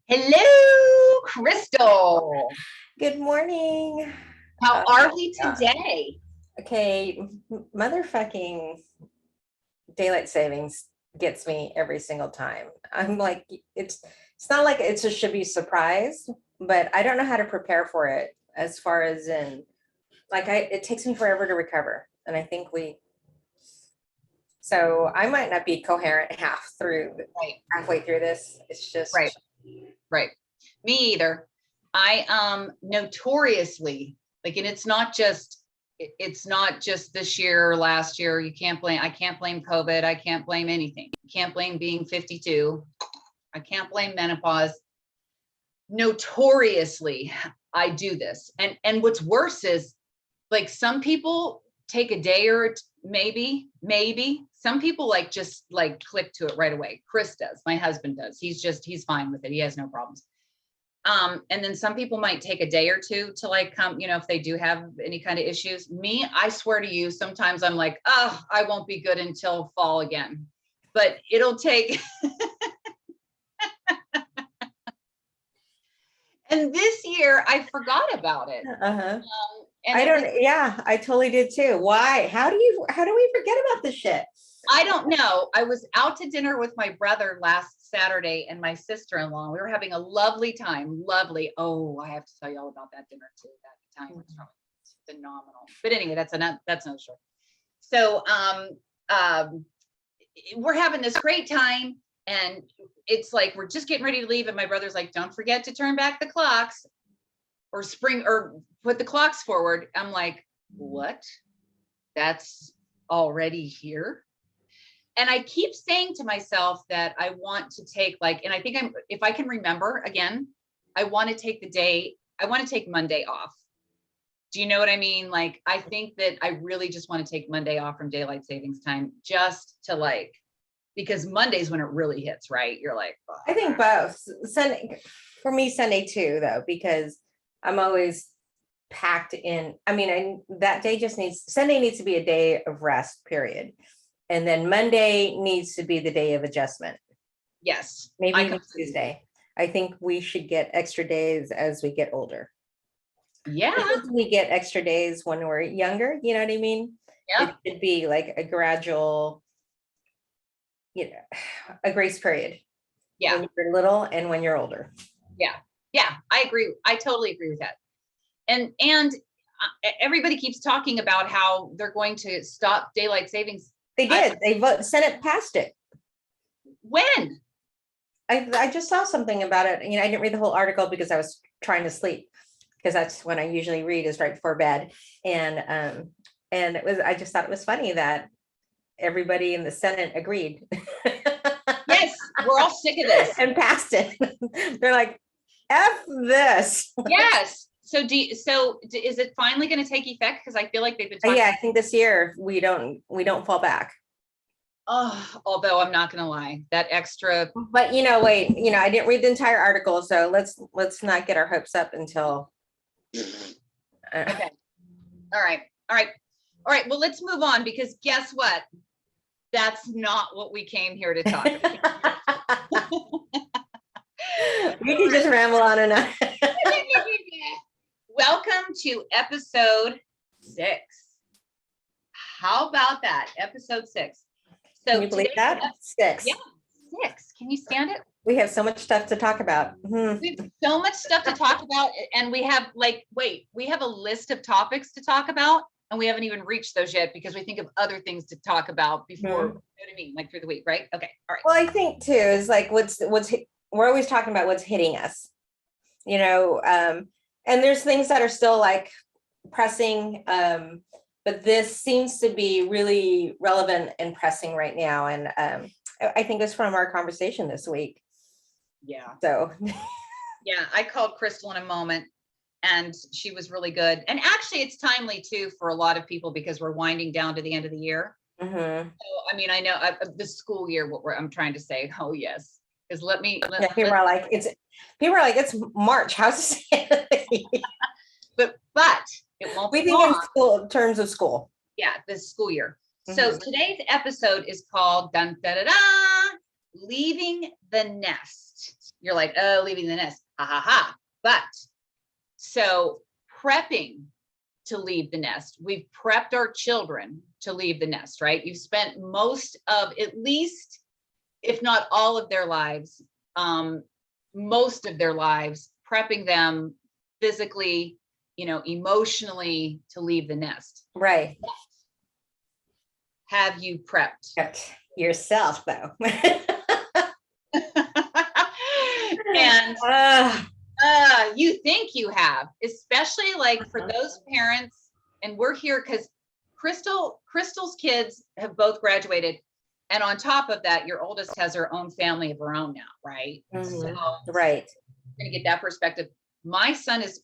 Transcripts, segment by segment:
Hello, Crystal. Good morning. How are we God. today? Okay, motherfucking daylight savings gets me every single time. I'm like, it's not like it should be surprised, but I don't know how to prepare for it as far as in like it takes me forever to recover. And I think so I might not be coherent Right, halfway through this. It's right, just right. Me either. I notoriously like, and it's not just this year or last year. I can't blame COVID. I can't blame anything. I can't blame being 52. I can't blame menopause. Notoriously, I do this. And what's worse is like some people take a day or maybe some people like just like click to it right away. Chris does, my husband does. He's fine with it. He has no problems. And then some people might take a day or two to like come, if they do have any kind of issues. Me, I swear to you, sometimes I'm like, oh, I won't be good until fall again, but it'll take. And this year I forgot about it. And I totally did too. Why? How do we forget about this shit? I don't know. I was out to dinner with my brother last Saturday and my sister-in-law. We were having a lovely time. Lovely. Oh, I have to tell you all about that dinner too. That Italian restaurant. It's phenomenal. But anyway, that's another story. So we're having this great time. And it's like, we're just getting ready to leave. And my brother's like, don't forget to turn back the clocks or put the clocks forward. I'm like, what? That's already here. And I keep saying to myself that I want to take and I think if I can remember again, I want to take Monday off. Do you know what I mean? Like, I think that I really just want to take Monday off from daylight savings time just to because Monday's when it really hits, right? You're like, oh. I think both. Sunday, for me, Sunday too, though, because I'm always packed in. I mean, that day Sunday needs to be a day of rest, period. And then Monday needs to be the day of adjustment. Yes. Maybe even Tuesday. I think we should get extra days as we get older. Yeah. We get extra days when we're younger. You know what I mean? Yeah. It should be like a gradual, a grace period. Yeah. When you're little and when you're older. Yeah. Yeah. I agree. I totally agree with that. And everybody keeps talking about how they're going to stop daylight savings. They did. Senate passed it. When? I just saw something about it. I didn't read the whole article because I was trying to sleep, because that's when I usually read, is right before bed. And I just thought it was funny that everybody in the Senate agreed. Yes, we're all sick of this. And passed it. They're like, F this. Yes. So is it finally going to take effect? Because I feel like they've been talking. Yeah, I think this year we don't fall back. Oh, although I'm not going to lie, that extra. But wait, I didn't read the entire article, so let's not get our hopes up until. Okay. All right. Well, let's move on, because guess what? That's not what we came here to talk about. We can just ramble on and on. Welcome to episode 6. How about that? Episode 6. So can you believe that? 6. Yeah, 6. Can you stand it? We have so much stuff to talk about. Mm-hmm. We have so much stuff to talk about, and we have we have a list of topics to talk about, and we haven't even reached those yet because we think of other things to talk about before. You know what I mean? Like through the week, right? Okay, all right. Well, I think too is like what's we're always talking about what's hitting us, and there's things that are still like pressing, but this seems to be really relevant and pressing right now. And I think it's from our conversation this week. Yeah. So. Yeah, I called Christel in a moment, and she was really good. And actually, it's timely too for a lot of people because we're winding down to the end of the year. Mm-hmm. So, I mean, I know the school year. I'm trying to say, oh yes, because people are like it's March. How's it? but it won't. We think in school, in terms of school. Yeah, this school year. Mm-hmm. So today's episode is called Dun Da Da Da, Leaving the Nest. You're like, oh, leaving the nest, ha ha ha. But so prepping to leave the nest, we've prepped our children to leave the nest, right? You've spent most of, at least, if not all of their lives, most of their lives, prepping them physically, emotionally to leave the nest. Right. Have you prepped? Prepped yourself, though. And you think you have, especially like for those parents, and we're here because Christel's kids have both graduated. And on top of that, your oldest has her own family of her own now, right? So right. Going to get that perspective. My son is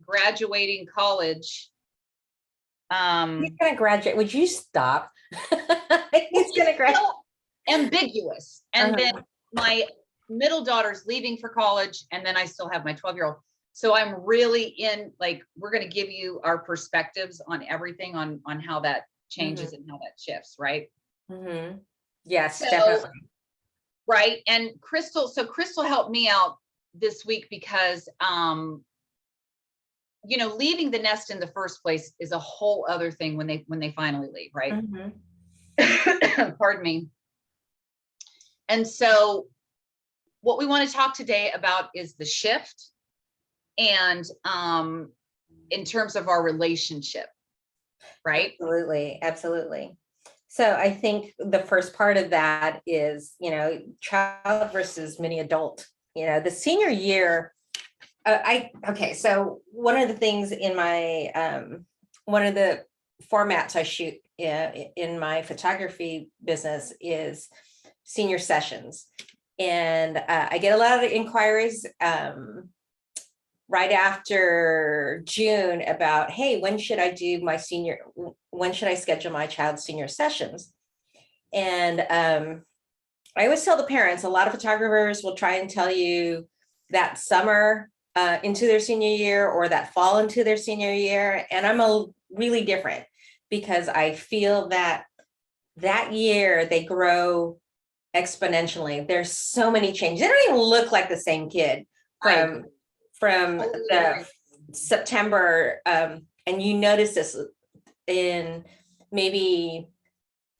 graduating college. He's gonna graduate. Would you stop? He's gonna graduate. So ambiguous. And then my middle daughter's leaving for college, and then I still have my 12-year-old. So I'm really in, like, we're going to give you our perspectives on everything, on how that changes and how that shifts, right? Yes, definitely. Right. And Christel helped me out this week because leaving the nest in the first place is a whole other thing when they finally leave, right? Pardon me. And so what we want to talk today about is the shift, and in terms of our relationship, right? Absolutely. So I think the first part of that is, child versus mini adult. The senior year, so one of the things in my, one of the formats I shoot in my photography business is senior sessions. And I get a lot of inquiries right after June about, hey, when should I schedule my child's senior sessions? And I always tell the parents, a lot of photographers will try and tell you that summer into their senior year or that fall into their senior year. And I'm really different, because I feel that year they grow exponentially. There's so many changes. They don't even look like the same kid from the September. And you notice this in maybe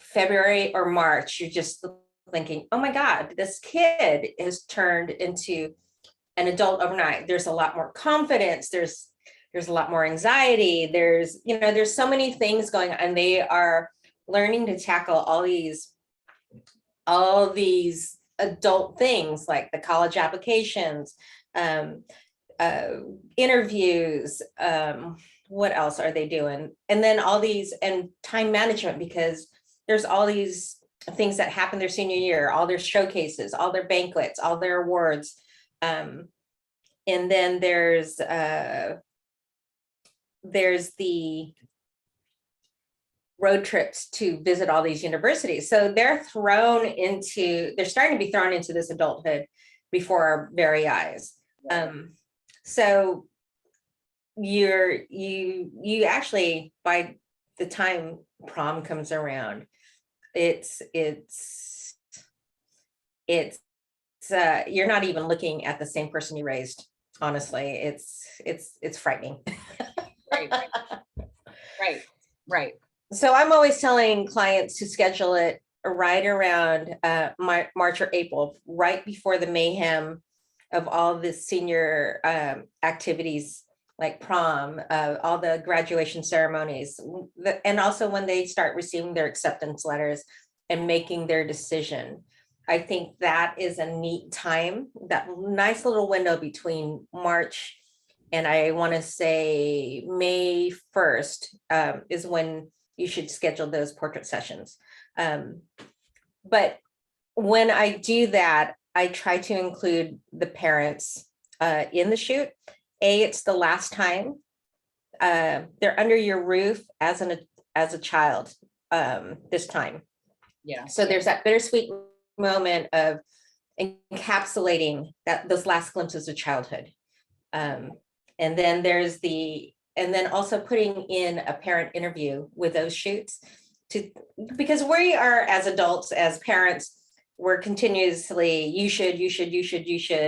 February or March. You're just thinking, oh my God, this kid has turned into an adult overnight. There's a lot more confidence. There's a lot more anxiety. There's so many things going on, and they are learning to tackle all these adult things, like the college applications, interviews, what else are they doing? And then all these, and time management, because there's all these things that happen their senior year, all their showcases, all their banquets, all their awards. And then there's the road trips to visit all these universities. So they're starting to be thrown into this adulthood before our very eyes. So you actually, by the time prom comes around, it's you're not even looking at the same person you raised. Honestly, it's frightening. Right. So I'm always telling clients to schedule it right around March or April, right before the mayhem of all the senior activities like prom, all the graduation ceremonies, and also when they start receiving their acceptance letters and making their decision. I think that is a neat time, that nice little window between March and I want to say May 1st is when you should schedule those portrait sessions. But when I do that, I try to include the parents in the shoot. It's the last time they're under your roof as a child this time. Yeah. So there's that bittersweet moment of encapsulating those last glimpses of childhood. And then also putting in a parent interview with those shoots, because we are, as adults, as parents, we're continuously, you should,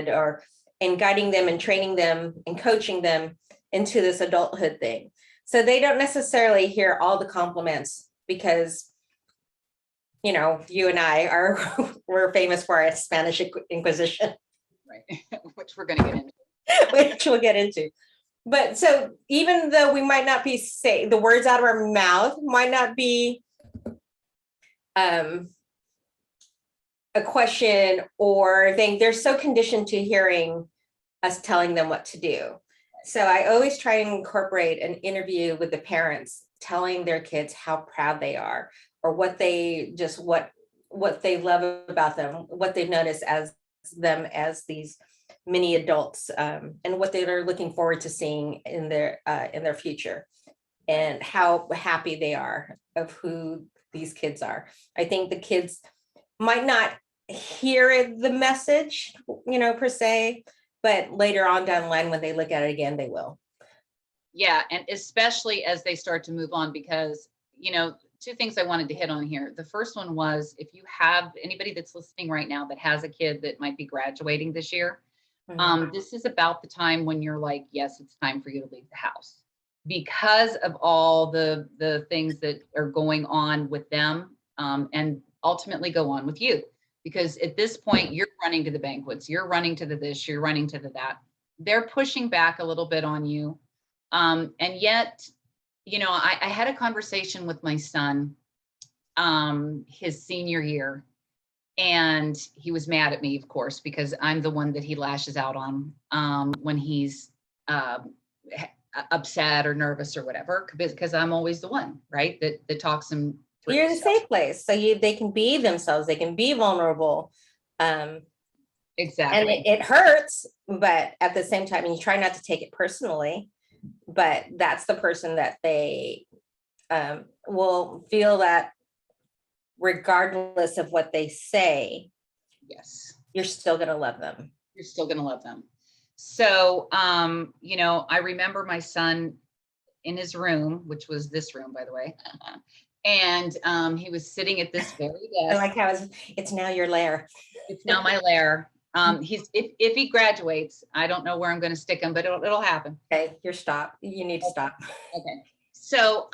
or and guiding them and training them and coaching them into this adulthood thing. So they don't necessarily hear all the compliments because, you know, you and I are, we're famous for our Spanish Inquisition. Right. Which we're going to get into. Which we'll get into. But so even though we might not be saying the words out of our mouth might not be a question or thing, they're so conditioned to hearing us telling them what to do. So I always try and incorporate an interview with the parents telling their kids how proud they are, or what they just what they love about them, what they've noticed as them as these mini adults, and what they're looking forward to seeing in their future, and how happy they are of who these kids are. I think the kids might not hear the message, you know, per se, but later on down the line, when they look at it again, they will. Yeah, and especially as they start to move on, because, you know, two things I wanted to hit on here. The first one was, if you have anybody that's listening right now that has a kid that might be graduating this year, this is about the time when you're like, yes, it's time for you to leave the house, because of all the things that are going on with them, and ultimately go on with you. Because at this point, you're running to the banquets, you're running to the this, you're running to the that. They're pushing back a little bit on you. And yet, you know, I had a conversation with my son his senior year, and he was mad at me, of course, because I'm the one that he lashes out on when he's upset or nervous or whatever, because I'm always the one, right, that talks him through. You're the safe place, so they can be themselves, they can be vulnerable. Exactly. And it hurts, but at the same time, you try not to take it personally, but that's the person that they will feel that regardless of what they say, yes, you're still going to love them. You're still going to love them. So, you know, I remember my son in his room, which was this room, by the way. And he was sitting at this very desk. I like how it's now your lair. It's now my lair. He's if he graduates, I don't know where I'm going to stick him, but it'll happen. Okay, you're stop. You need to stop. Okay. So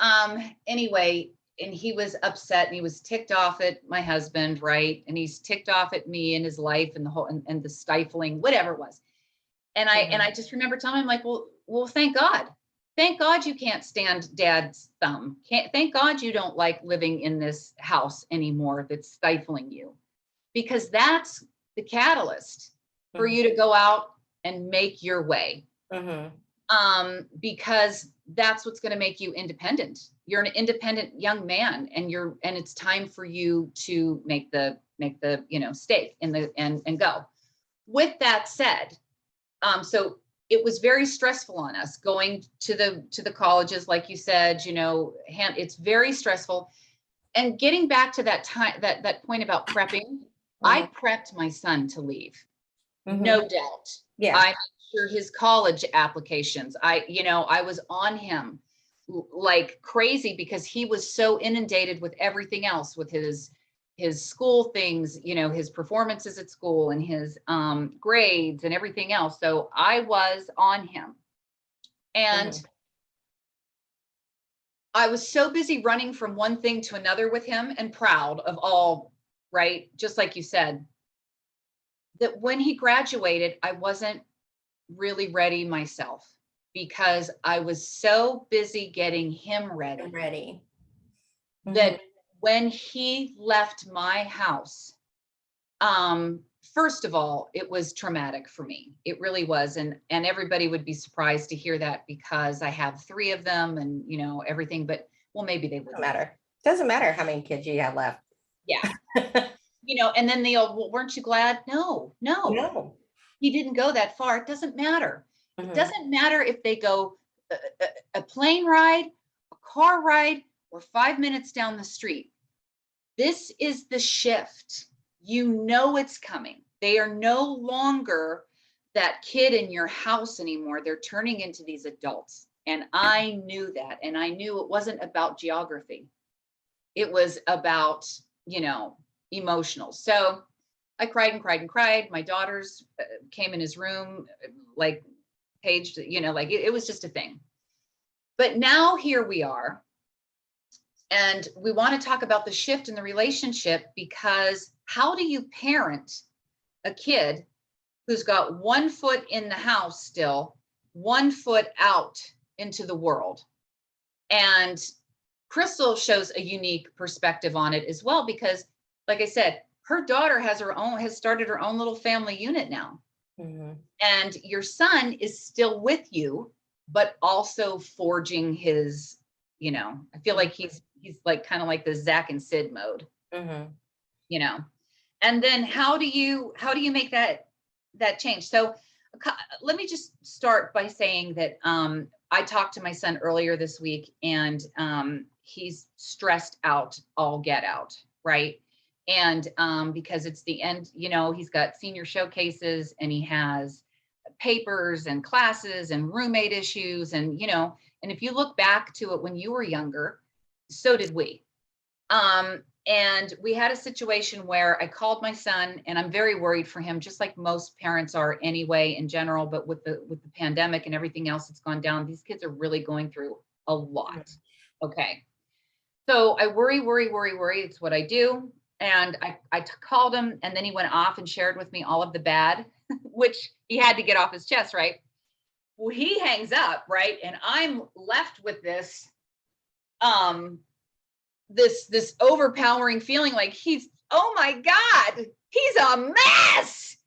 anyway, and he was upset and he was ticked off at my husband, right? And he's ticked off at me and his life and the whole and the stifling, whatever it was. And I just remember telling him, like, well, thank God. Thank God you can't stand dad's thumb. Thank God you don't like living in this house anymore that's stifling you, because that's the catalyst for you to go out and make your way. Because that's what's going to make you independent. You're an independent young man, and it's time for you to make the you know, stake in the and go. With that said, so it was very stressful on us going to the colleges, like you said, you know, it's very stressful. And getting back to that time, that point about prepping, I prepped my son to leave, no doubt. Yeah, I made sure his college applications, I was on him like crazy, because he was so inundated with everything else, with his school things, you know, his performances at school and his grades and everything else. So I was on him, and I was so busy running from one thing to another with him, and proud of all, right? Just like you said, that when he graduated, I wasn't really ready myself, because I was so busy getting him ready. That when he left my house, first of all, it was traumatic for me. It really was. And everybody would be surprised to hear that, because I have 3 of them and, you know, everything, but well, maybe they wouldn't matter. Doesn't matter how many kids you have left. Yeah. You know, and then well, weren't you glad? No, he didn't go that far. It doesn't matter. It doesn't matter if they go a plane ride, a car ride, or 5 minutes down the street. This is the shift. You know it's coming. They are no longer that kid in your house anymore. They're turning into these adults. And I knew that. And I knew it wasn't about geography. It was about, you know, emotional. So I cried and cried and cried. My daughters came in his room, like paged, like it was just a thing. But now here we are. And we want to talk about the shift in the relationship, because how do you parent a kid who's got 1 foot in the house still, 1 foot out into the world? And Christel shows a unique perspective on it as well, because like I said, her daughter has started her own little family unit now. Mm-hmm. And your son is still with you, but also forging his, I feel like he's like kind of like the Zach and Sid mode, mm-hmm. And then how do you make that change? So let me just start by saying that I talked to my son earlier this week, and he's stressed out, all get out, right? And because it's the end, he's got senior showcases, and he has papers and classes and roommate issues, and and if you look back to it when you were younger, so did we. And we had a situation where I called my son, and I'm very worried for him, just like most parents are anyway in general, but with the pandemic and everything else that's gone down, these kids are really going through a lot. Okay. So I worry. It's what I do. And I called him, and then he went off and shared with me all of the bad, which he had to get off his chest, right? Well, he hangs up, right? And I'm left with this, this overpowering feeling like oh my God, he's a mess.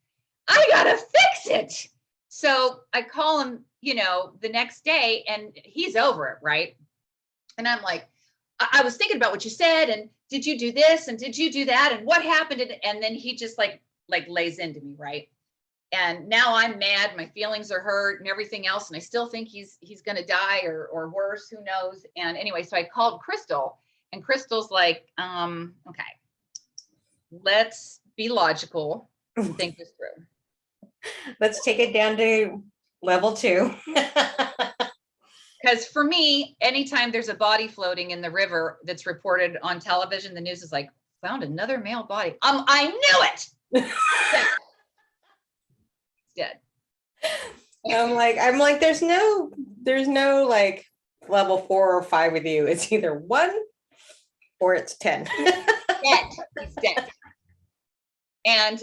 I gotta fix it. So I call him, the next day, and he's over it, right? And I'm like, I was thinking about what you said, and did you do this, and did you do that, and what happened? And then he just like lays into me, right? And now I'm mad, my feelings are hurt and everything else, and I still think he's gonna die or worse, who knows? And anyway, so I called Christel, and Christel's like, okay, let's be logical and think this through. Let's take it down to level 2. Because for me, anytime there's a body floating in the river that's reported on television, the news is like, found another male body. I knew it. It's dead. I'm like, there's no like level 4 or 5 with you. It's either 1 or it's 10. Dead. He's dead. And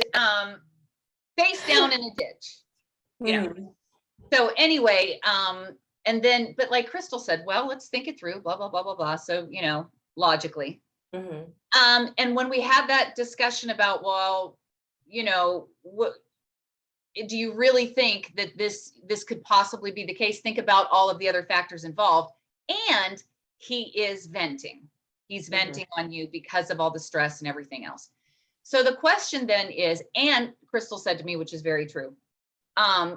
face down in a ditch. So anyway, and then, but like Christel said, well, let's think it through, blah, blah, blah, blah, blah. So, logically. Mm-hmm. And when we had that discussion about, well, what do you really think that this could possibly be the case? Think about all of the other factors involved. And he is venting. He's venting on you because of all the stress and everything else. So the question then is, and Christel said to me, which is very true,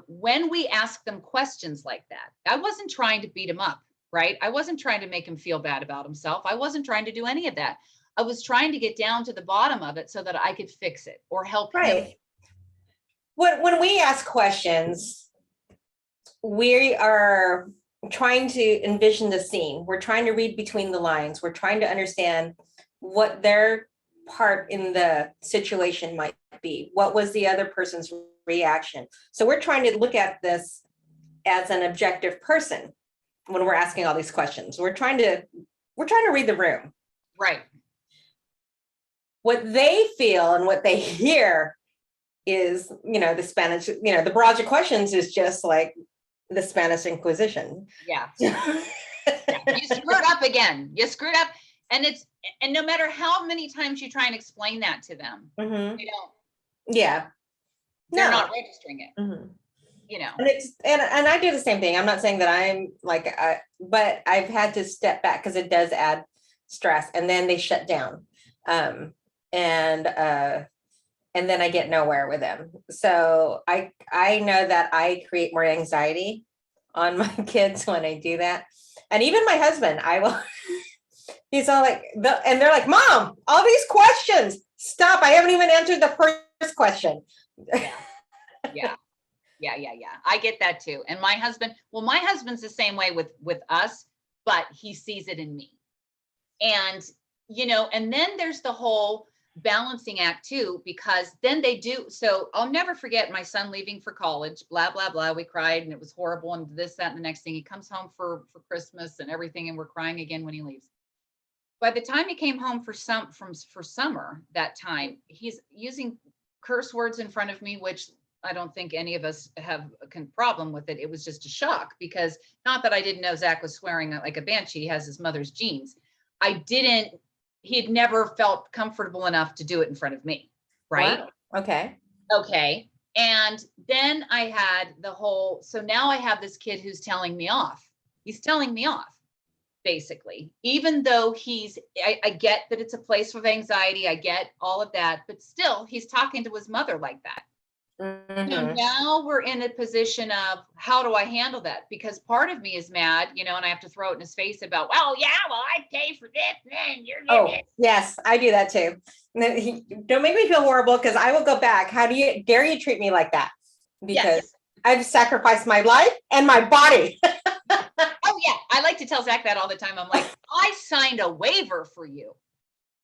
when we ask them questions like that, I wasn't trying to beat him up, right? I wasn't trying to make him feel bad about himself. I wasn't trying to do any of that. I was trying to get down to the bottom of it so that I could fix it or help him. When we ask questions, we are trying to envision the scene. We're trying to read between the lines. We're trying to understand what their part in the situation might be. What was the other person's reaction? So we're trying to look at this as an objective person when we're asking all these questions. We're trying to read the room. Right. What they feel and what they hear is, the Spanish, the barrage of questions is just like the Spanish Inquisition. Yeah. Yeah. You screwed up again. You screwed up. And no matter how many times you try and explain that to them, they don't. Yeah. They're not registering it. And I do the same thing. I'm not saying that I'm like, but I've had to step back because it does add stress, and then they shut down. And then I get nowhere with them. So I know that I create more anxiety on my kids when I do that. And even my husband, he's all like, and they're like, Mom, all these questions, stop. I haven't even answered the first question. Yeah. I get that too. And my husband's the same way with us, but he sees it in me. And, and then there's the whole, balancing act too, because then they do. So I'll never forget my son leaving for college, blah, blah, blah. We cried and it was horrible. And this, that, and the next thing, he comes home for Christmas and everything. And we're crying again when he leaves. By the time he came home for summer that time, he's using curse words in front of me, which I don't think any of us have a problem with it. It was just a shock, because not that I didn't know Zach was swearing like a banshee. He has his mother's genes. He had never felt comfortable enough to do it in front of me. Right. Wow. Okay. Okay. And then I had so now I have this kid who's telling me off. He's telling me off, basically, even though I get that it's a place of anxiety. I get all of that, but still he's talking to his mother like that. Mm-hmm. So now we're in a position of, how do I handle that? Because part of me is mad, and I have to throw it in his face about, well, I pay for this, and you're getting it. Yes, I do that too. Don't make me feel horrible, because I will go back. How dare you treat me like that? Because Yes. I've sacrificed my life and my body. Oh yeah, I like to tell Zach that all the time. I'm like, I signed a waiver for you.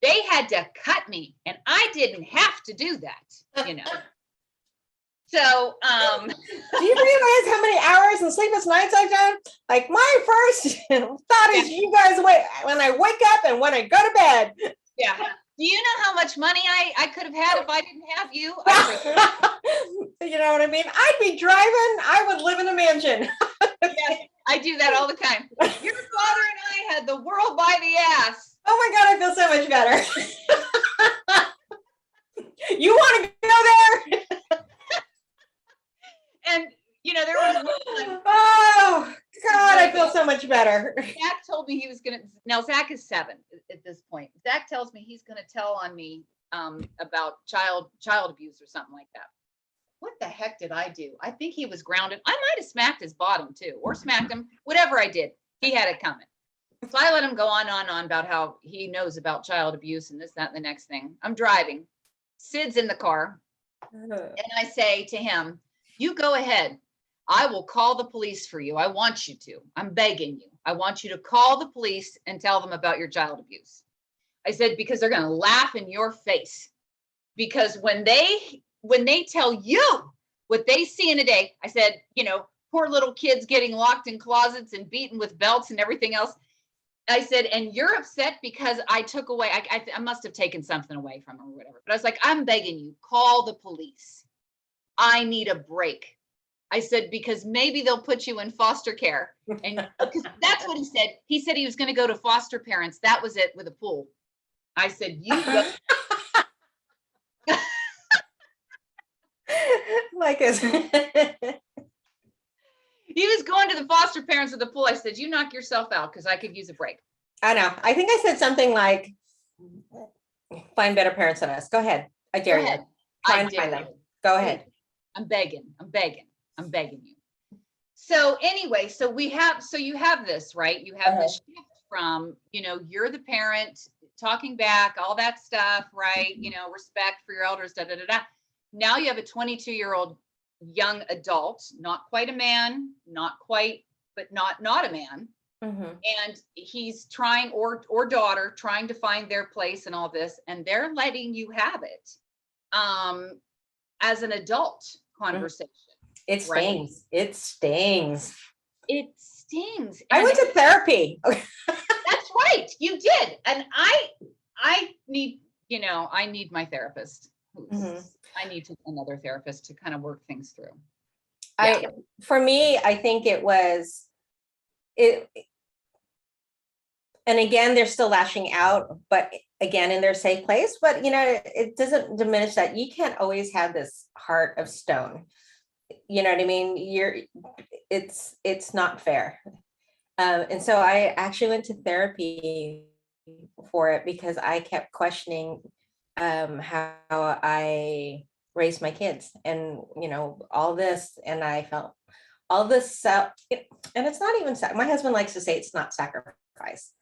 They had to cut me, and I didn't have to do that, So, do you realize how many hours and sleepless nights I've done? Like, my first thought is, you guys wait when I wake up and when I go to bed. Yeah. Do you know how much money I could have had if I didn't have you? You know what I mean? I'd be driving. I would live in a mansion. Yes, I do that all the time. Your father and I had the world by the ass. Oh my God, I feel so much better. You want to go there? And there was one time, oh God, I feel so much better. Zach told me he was gonna. Now Zach is 7 at this point. Zach tells me he's gonna tell on me about child abuse or something like that. What the heck did I do? I think he was grounded. I might have smacked his bottom too, or smacked him. Whatever I did, he had it coming. So I let him go on about how he knows about child abuse and this, that, and the next thing. I'm driving. Sid's in the car, and I say to him, "You go ahead. I will call the police for you. I want you to. I'm begging you. I want you to call the police and tell them about your child abuse." I said, because they're going to laugh in your face. Because when they tell you what they see in a day, I said, poor little kids getting locked in closets and beaten with belts and everything else. I said, and you're upset because I took away, I must have taken something away from her or whatever. But I was like, I'm begging you, call the police. I need a break. I said, because maybe they'll put you in foster care. And because that's what he said. He said he was going to go to foster parents. That was it, with a pool. I said, you go. Like he was going to the foster parents with the pool. I said, you knock yourself out, because I could use a break. I know. I think I said something like, find better parents than us. Go ahead. I dare you. Try and find them. Go ahead. I'm begging you. So anyway, so you have this, right? You have this shift from, you're the parent talking back, all that stuff, right? Respect for your elders, da, da, da, da. Now you have a 22-year-old young adult, not quite a man, not quite, but not a man. Mm-hmm. And he's trying, or daughter, trying to find their place and all this, and they're letting you have it as an adult conversation. It stings. Right? It stings. It stings. I went to therapy. That's right. You did. And I need, I need my therapist. Mm-hmm. I need another therapist to kind of work things through. Yeah. For me, I think it was it. And again, they're still lashing out, but again, in their safe place. But, it doesn't diminish that you can't always have this heart of stone. You know what I mean? It's not fair. And so I actually went to therapy for it, because I kept questioning how I raised my kids, and, all this, and I felt all this, and it's not even, my husband likes to say it's not sacrifice.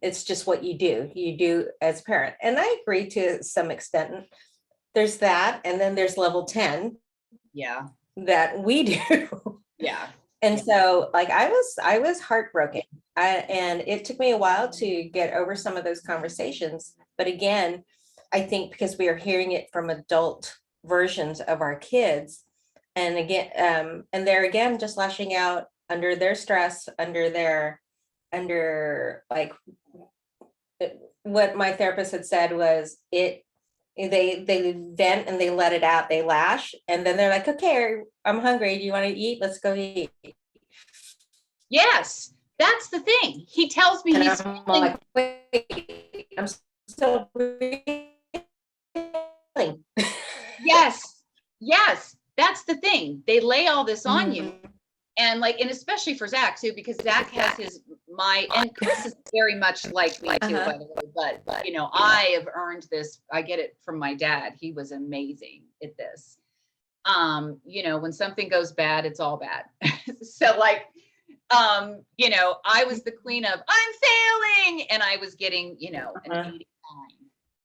It's just what you do as a parent. And I agree to some extent. There's that. And then there's level 10. Yeah. That we do. Yeah. And so like I was heartbroken. And it took me a while to get over some of those conversations. But again, I think because we are hearing it from adult versions of our kids. And again, and they're again just lashing out under their stress, under like what my therapist had said was they vent and they let it out, they lash, and then they're like, okay, I'm hungry. Do you want to eat? Let's go eat. Yes, that's the thing. He tells me And he's I'm feeling. like, wait, I'm still breathing. Yes, yes, that's the thing. They lay all this on you. Mhm. And like, and especially for Zach too, because Zach has and Chris is very much like me too, by the way, but you know, I have earned this. I get it from my dad. He was amazing at this. You know, when something goes bad, it's all bad. So like, you know, I was the queen of I'm failing, and I was getting, you know, an 89.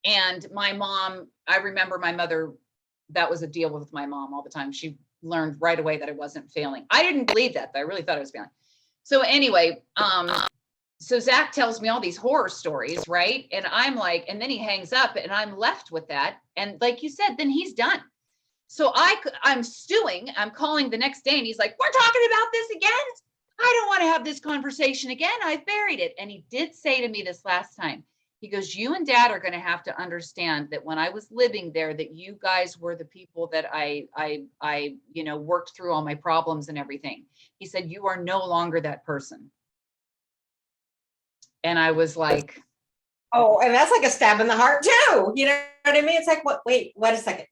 And my mom, I remember my mother, that was a deal with my mom all the time. She learned right away that I wasn't failing. I didn't believe that, though. I really thought I was failing. So anyway, so Zach tells me all these horror stories, right? And I'm like, and then he hangs up and I'm left with that. And like you said, then he's done. So I'm stewing. I'm calling the next day and he's like, we're talking about this again. I don't want to have this conversation again. I've buried it. And he did say to me this last time, he goes, you and dad are going to have to understand that when I was living there, that you guys were the people that I, you know, worked through all my problems and everything. He said, you are no longer that person. And I was like, oh, and that's like a stab in the heart too. You know what I mean? It's like, what, wait a second.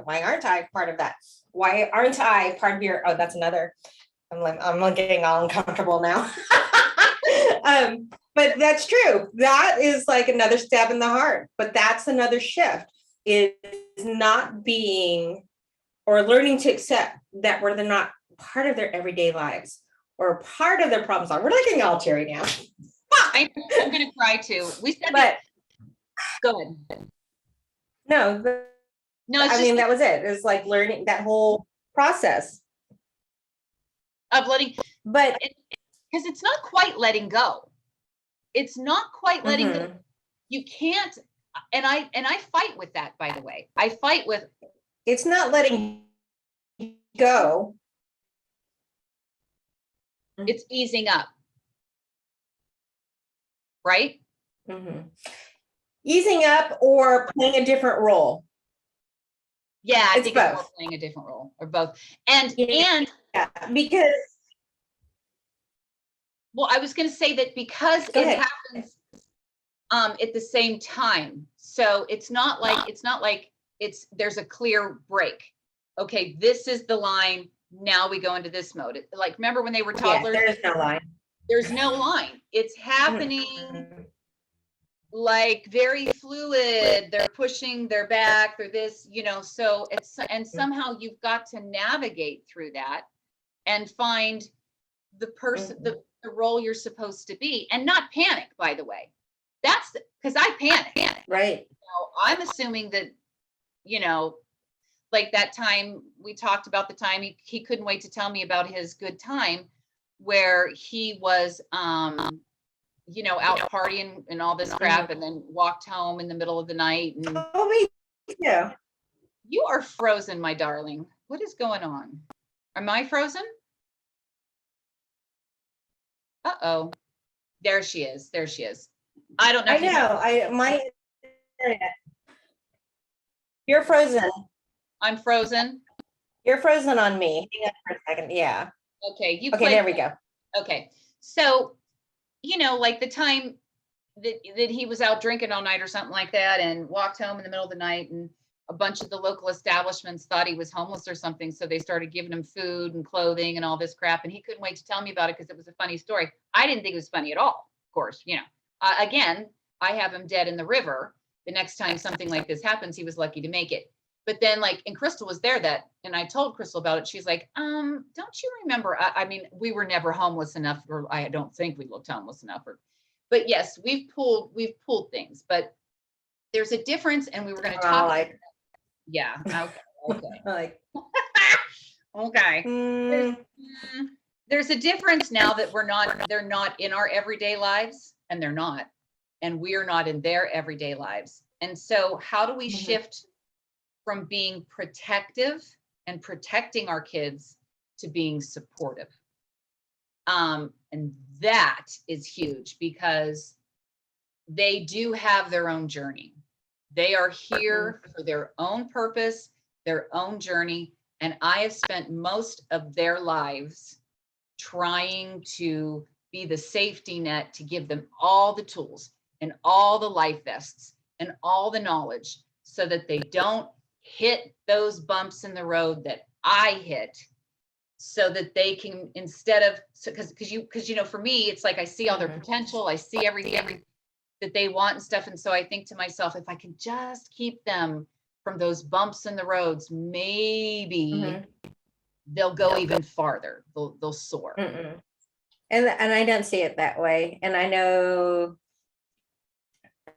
Why aren't I part of that? Why aren't I part of your, oh, that's another, I'm getting all uncomfortable now. But that's true. That is like another stab in the heart, but that's another shift, is not being or learning to accept that they're not part of their everyday lives or part of their problems. We're not getting all teary now. I'm going to cry too. We said But that. Go ahead. no, No, it's I just mean, that was it. It was like learning that whole process. of letting, But because it's not quite letting go. It's not quite letting go. You can't, and I fight with that, by the way. I fight with, it's not letting go. it's easing up. Right? Easing up or playing a different role. Yeah, I It's think it's more both. playing a different role, or both. And Yeah, because well, I was going to say that because go it ahead. happens at the same time. So it's not like there's a clear break. Okay, this is the line. Now we go into this mode. Like, remember when they were toddlers? Yeah, there's no line. There's no line. It's happening like very fluid. They're pushing their back, they're this, you know, so it's, and somehow you've got to navigate through that and find the person, the role you're supposed to be, and not panic, by the way. That's because I panic. Right. So I'm assuming that, you know, like that time we talked about, the time he couldn't wait to tell me about his good time where he was you know, out partying and all this crap, and then walked home in the middle of the night. And oh, me too. You are frozen, my darling. What is going on? Am I frozen? Uh-oh. There she is. There she is. I don't know. I know. My internet. You're frozen. I'm frozen. You're frozen on me. Hang on for a second. Yeah. Okay. Okay, there we go. Okay. So, you know, like the time that he was out drinking all night or something like that, and walked home in the middle of the night, and a bunch of the local establishments thought he was homeless or something. So they started giving him food and clothing and all this crap. And he couldn't wait to tell me about it because it was a funny story. I didn't think it was funny at all, of course, you know. Again, I have him dead in the river. The next time something like this happens, he was lucky to make it. But then, like, and Crystal was there and I told Crystal about it. She's like, don't you remember? I mean, we were never homeless enough, or I don't think we looked homeless enough. But yes, we've pulled things, but there's a difference. And we were going to talk. Like, yeah. Okay. like, Okay. there's a difference now that they're not in our everyday lives, and they're not, and we're not in their everyday lives. And so how do we shift from being protective and protecting our kids to being supportive? And that is huge, because they do have their own journey. They are here for their own purpose, their own journey. And I have spent most of their lives trying to be the safety net to give them all the tools and all the life vests and all the knowledge, so that they don't hit those bumps in the road that I hit, so that they can, instead of, because you know, for me, it's like I see all their potential, I see everything that they want and stuff. And so I think to myself, if I can just keep them from those bumps in the roads, maybe they'll go even farther. They'll soar. And I don't see it that way. And I know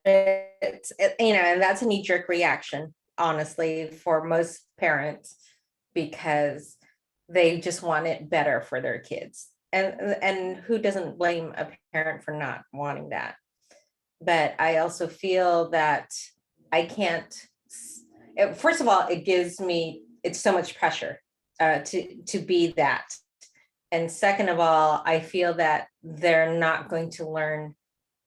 it's, you know, and that's a knee-jerk reaction, honestly, for most parents, because they just want it better for their kids. And who doesn't blame a parent for not wanting that? But I also feel that I can't, first of all, it's so much pressure to be that. And second of all, I feel that they're not going to learn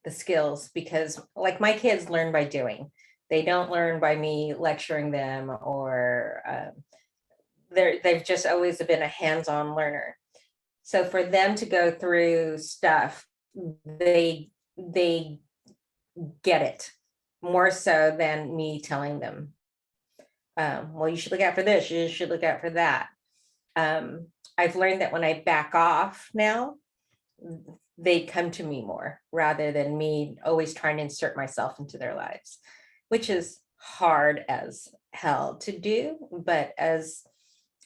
the skills, because like my kids learn by doing. They don't learn by me lecturing them, or they've just always been a hands-on learner. So for them to go through stuff, they get it more so than me telling them, well, you should look out for this, you should look out for that. I've learned that when I back off now, they come to me more, rather than me always trying to insert myself into their lives, which is hard as hell to do. But as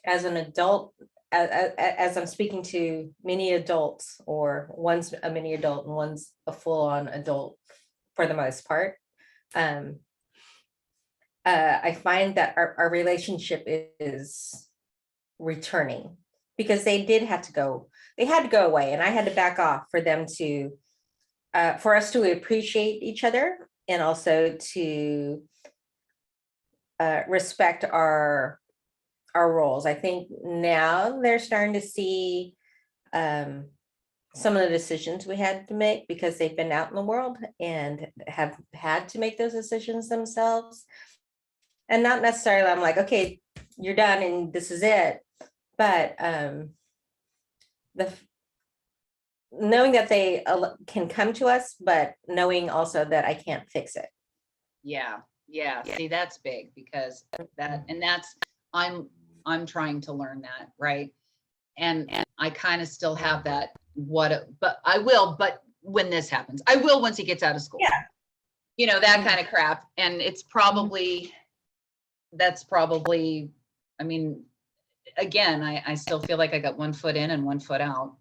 an adult, as I'm speaking to many adults, or one's a mini adult and one's a full-on adult for the most part, I find that our relationship is returning, because they had to go away, and I had to back off for them to, for us to appreciate each other, and also to respect our roles. I think now they're starting to see some of the decisions we had to make, because they've been out in the world and have had to make those decisions themselves. And not necessarily, I'm like, okay, you're done and this is it. But knowing that they can come to us, but knowing also that I can't fix it. Yeah. See, that's big, because I'm trying to learn that, right? And I kind of still have that, but when this happens, I will, once he gets out of school. Yeah. You know, that kind of crap. And it's probably, I mean, again, I still feel like I got one foot in and one foot out,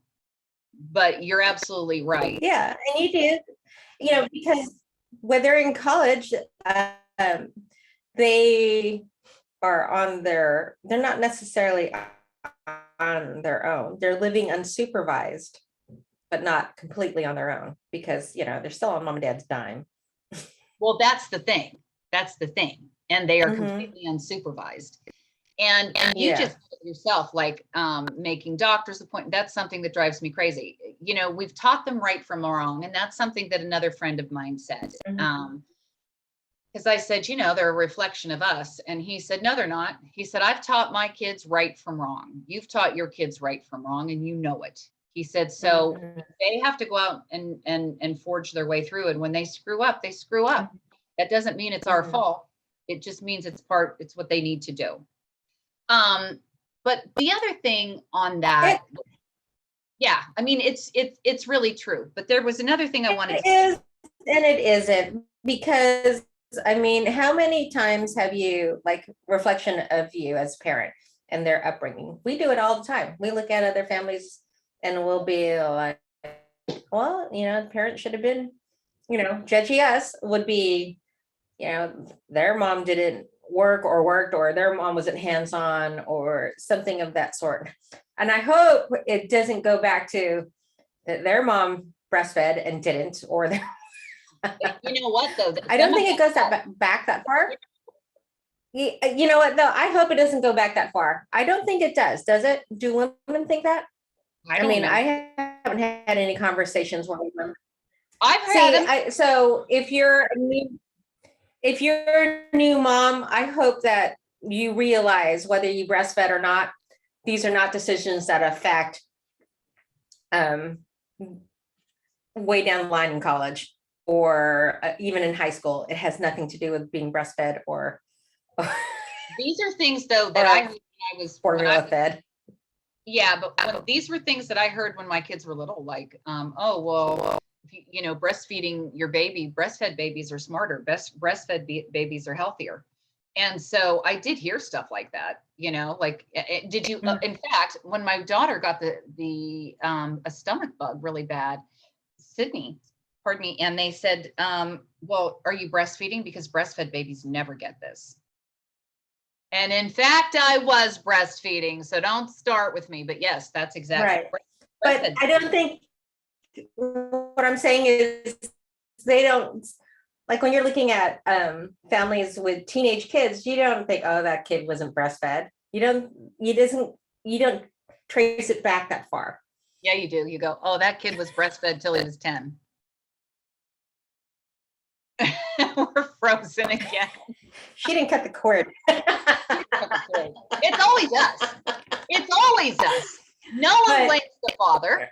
but you're absolutely right. Yeah. And you did, you know, because when they're in college, they are they're not necessarily on their own. They're living unsupervised, but not completely on their own, because, you know, they're still on mom and dad's dime. Well, that's the thing. And they are completely unsupervised. And you just yourself, like making doctor's appointments, that's something that drives me crazy. You know, we've taught them right from wrong. And that's something that another friend of mine said. Because I said, you know, they're a reflection of us. And he said, no, they're not. He said, I've taught my kids right from wrong. You've taught your kids right from wrong, and you know it. He said, so they have to go out and forge their way through. And when they screw up, they screw up. That doesn't mean it's our fault. It just means it's what they need to do. But the other thing on that, yeah, I mean, it's really true. But there was another thing I wanted to say. And it isn't, because I mean, how many times have you, like, reflection of you as a parent and their upbringing? We do it all the time. We look at other families and we'll be like, well, you know, the parent should have been, you know, judging us would be, you know, their mom didn't work or worked, or their mom wasn't hands-on, or something of that sort. And I hope it doesn't go back to that their mom breastfed and didn't, or their, You know what though? I don't think it goes back that far. You know what though? I hope it doesn't go back that far. I don't think it does. Does it? Do women think that? I mean, I haven't had any conversations with them. I've had them. So if you're a new mom, I hope that you realize whether you breastfed or not, these are not decisions that affect way down the line in college or even in high school. It has nothing to do with being breastfed or These are things though that I heard when I was formula fed. Yeah, but these were things that I heard when my kids were little, like, oh, well, you know, breastfeeding your baby, breastfed babies are smarter, breastfed babies are healthier. And so I did hear stuff like that, you know, like, did you, in fact, when my daughter got a stomach bug really bad, Sydney, pardon me, and they said, well, are you breastfeeding? Because breastfed babies never get this. And in fact, I was breastfeeding, so don't start with me, but yes, that's exactly right. But I don't think, what I'm saying is they don't, like when you're looking at families with teenage kids, you don't think, oh, that kid wasn't breastfed. You don't trace it back that far. Yeah, you do. You go, oh, that kid was breastfed till he was 10. We're frozen again. She didn't cut the cord. It's always us. It's always us. No one blames the father.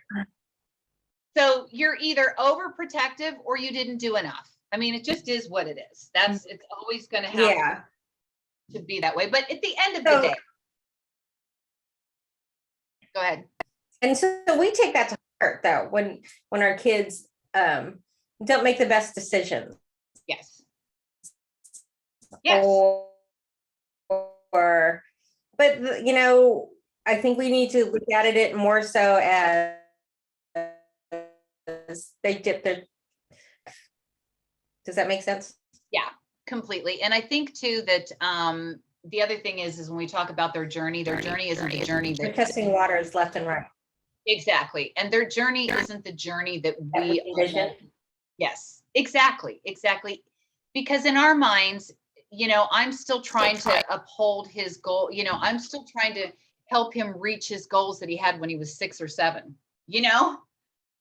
So you're either overprotective or you didn't do enough. I mean, it just is what it is. It's always going to have to be that way. But at the end of the day, go ahead. And so we take that to heart though, when our kids don't make the best decisions. Yes. Yes. But you know, I think we need to look at it more so as they dip their. Does that make sense? Yeah, completely. And I think too that the other thing is when we talk about their journey isn't the journey that they're testing waters left and right. Exactly. And their journey isn't the journey that we envision. Yes, exactly. Because in our minds, you know, I'm still trying to uphold his goal. You know, I'm still trying to help him reach his goals that he had when he was 6 or 7, you know,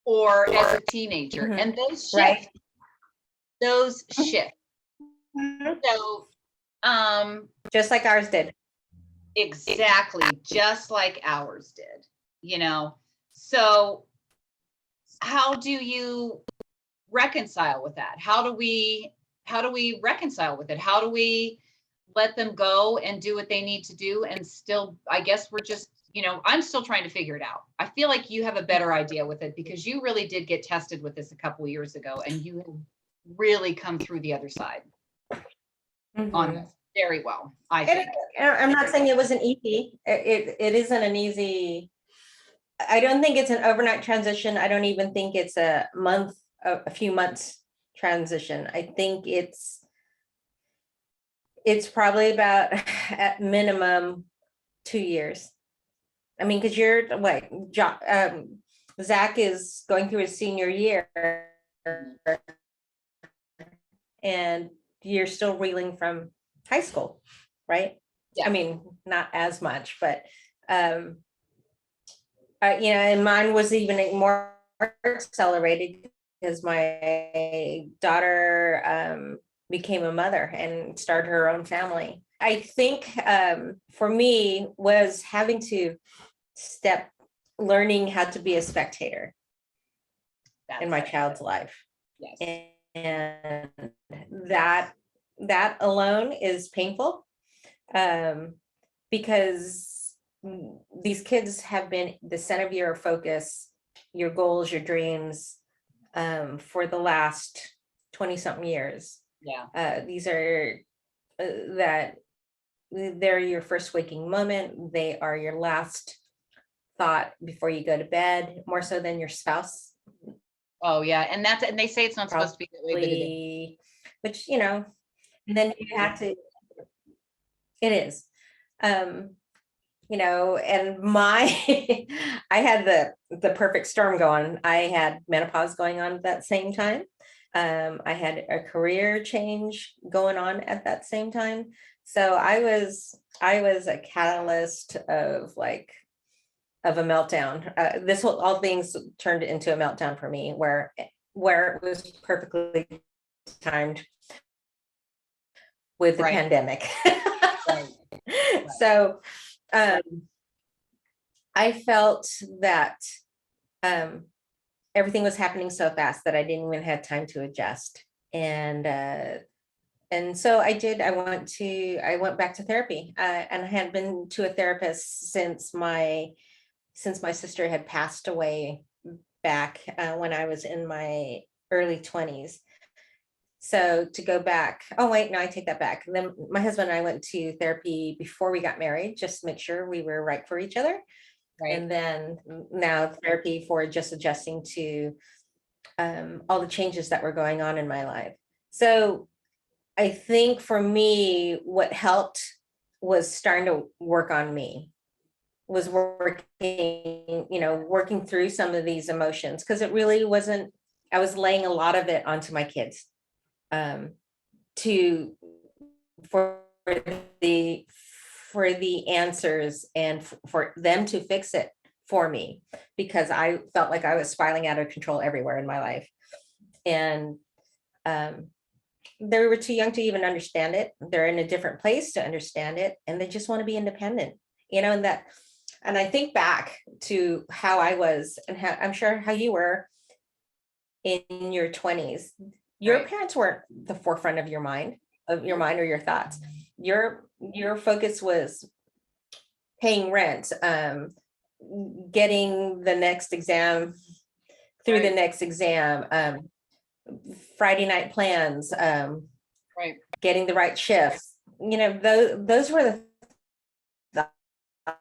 or as a teenager. And those shift. Those shift. So, just like ours did. Exactly. Just like ours did, you know. So how do you reconcile with that? How do we reconcile with it? How do we let them go and do what they need to do? And still, I guess we're just, you know, I'm still trying to figure it out. I feel like you have a better idea with it because you really did get tested with this a couple of years ago and you have really come through the other side on this very well. I think. I'm not saying it wasn't easy. It isn't an easy, I don't think it's an overnight transition. I don't even think it's a few months transition. I think it's probably about at minimum 2 years. I mean, because you're what, Zach is going through his senior year and you're still reeling from high school, right? Yeah. I mean, not as much, but you know, and mine was even more accelerated because my daughter became a mother and started her own family. I think for me was having to learning how to be a spectator in my child's life. Yes. And that alone is painful because these kids have been the center of your focus, your goals, your dreams for the last 20 something years. Yeah. These are they're your first waking moment. They are your last thought before you go to bed, more so than your spouse. Oh yeah. And they say it's not supposed to be that way, but it is. Which, you know, and then you have to, it is. and I had the perfect storm going. I had menopause going on at that same time. I had a career change going on at that same time. So I was a catalyst of a meltdown. All things turned into a meltdown for me, where it was perfectly timed with the Right. pandemic. Right. So um, I felt that everything was happening so fast that I didn't even have time to adjust. And so I went back to therapy, and I had been to a therapist since my sister had passed away back when I was in my early 20s. So to go back, oh wait, no, I take that back. And then my husband and I went to therapy before we got married, just to make sure we were right for each other. Right. And then now therapy for just adjusting to all the changes that were going on in my life. So I think for me, what helped was starting to work on me, was working through some of these emotions, because it really wasn't, I was laying a lot of it onto my kids to for the answers, and for them to fix it for me, because I felt like I was spiraling out of control everywhere in my life. And they were too young to even understand it. They're in a different place to understand it, and they just want to be independent, and I think back to how I was, and how I'm sure how you were in your 20s. Your Right. parents weren't the forefront of your mind or your thoughts. Your focus was paying rent, getting the next exam through the Right. next exam, Friday night plans, Right. getting the right shifts. Those were the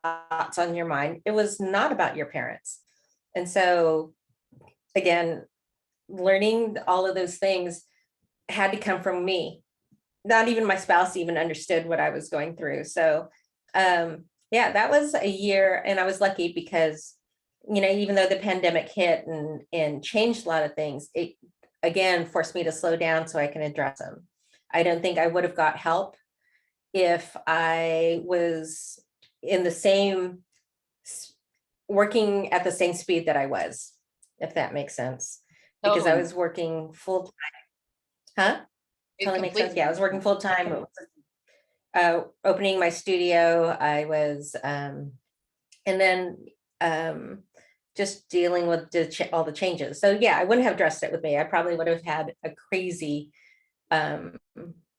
thoughts on your mind. It was not about your parents. And so again, learning all of those things had to come from me. Not even my spouse even understood what I was going through. So yeah, that was a year, and I was lucky because, even though the pandemic hit and changed a lot of things, it again forced me to slow down so I can address them. I don't think I would have got help if I was in the same working at the same speed that I was, if that makes sense. Because I Totally. was working full time. Huh? It Totally makes sense. completely. Yeah, I was working full time, opening my studio. I was, and then just dealing with all the changes. So yeah, I wouldn't have addressed it with me. I probably would have had a crazy,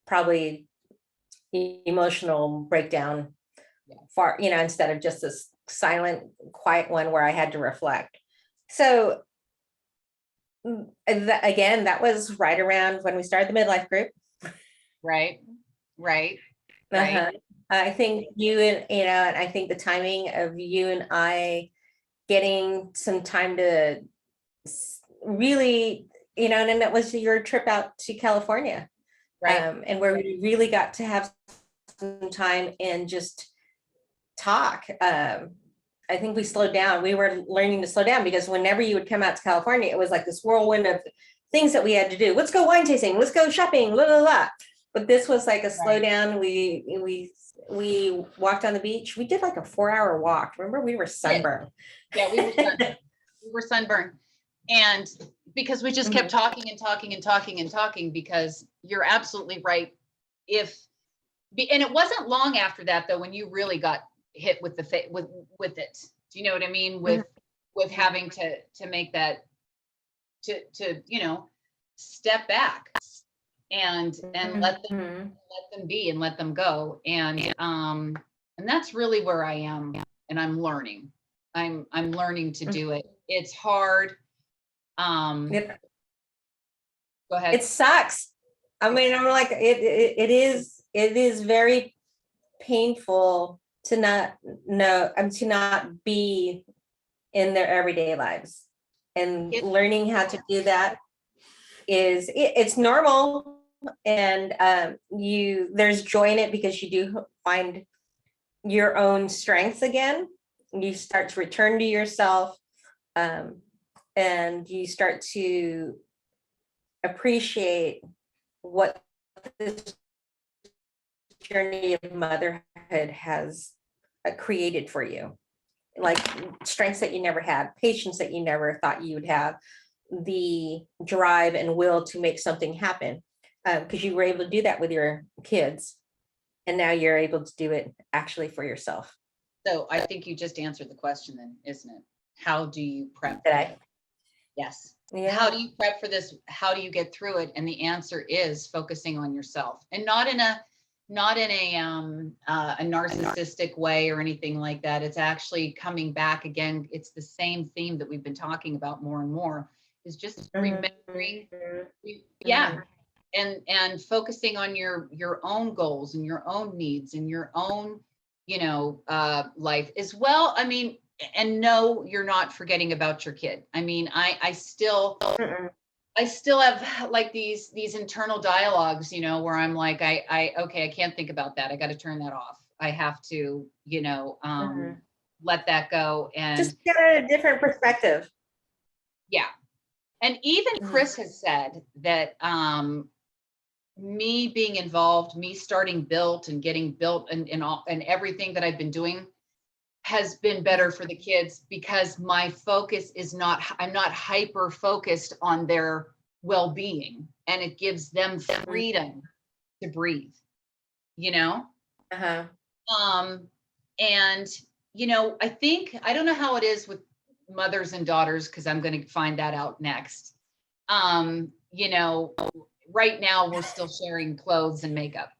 probably emotional breakdown far, instead of just this silent, quiet one where I had to reflect. So again, that was right around when we started the midlife group. Right. Right. Uh-huh. Right. I think and I think the timing of you and I getting some time to really, and then that was your trip out to California, Right. and where we really got to have some time and just talk. I think we slowed down. We were learning to slow down, because whenever you would come out to California, it was like this whirlwind of things that we had to do. Let's go wine tasting. Let's go shopping. Blah, blah, blah. But this was like a slow Right. down. We walked on the beach. We did like a 4-hour walk. Remember, we were sunburned. Yeah, we were sunburned. We were sunburned. And because we just kept talking and talking and talking and talking, because you're absolutely right. And it wasn't long after that though, when you really got hit with with it. Do you know what I mean? With having to make that, to step back and let them be and let them go. And that's really where I am, and I'm learning. I'm learning to do it. It's hard. Go ahead. It sucks. I mean, I'm like, it is very painful to not know, to not be in their everyday lives, and learning how to do that it's normal. And there's joy in it, because you do find your own strengths again. You start to return to yourself, and you start to appreciate what this journey of motherhood has created for you, like strengths that you never had, patience that you never thought you would have, the drive and will to make something happen, because you were able to do that with your kids, and now you're able to do it actually for yourself. So I think you just answered the question then, isn't it? How do you prep? Did I? Yes. Yeah. How do you prep for this? How do you get through it? And the answer is focusing on yourself, and not in a narcissistic way or anything like that. It's actually coming back again. It's the same theme that we've been talking about more and more, is just remembering, yeah, and focusing on your own goals and your own needs and your own, life as well. I mean, and no, you're not forgetting about your kid. I mean, I still have like these internal dialogues, where I'm like, okay, I can't think about that. I got to turn that off. I have to, let that go. And just get a different perspective. Yeah. And even Chris has said that me being involved, me starting Built and getting Built and all and everything that I've been doing has been better for the kids, because my focus is I'm not hyper focused on their well-being, and it gives them freedom to breathe, Uh-huh. And I think, I don't know how it is with mothers and daughters, because I'm going to find that out next. Right now we're still sharing clothes and makeup.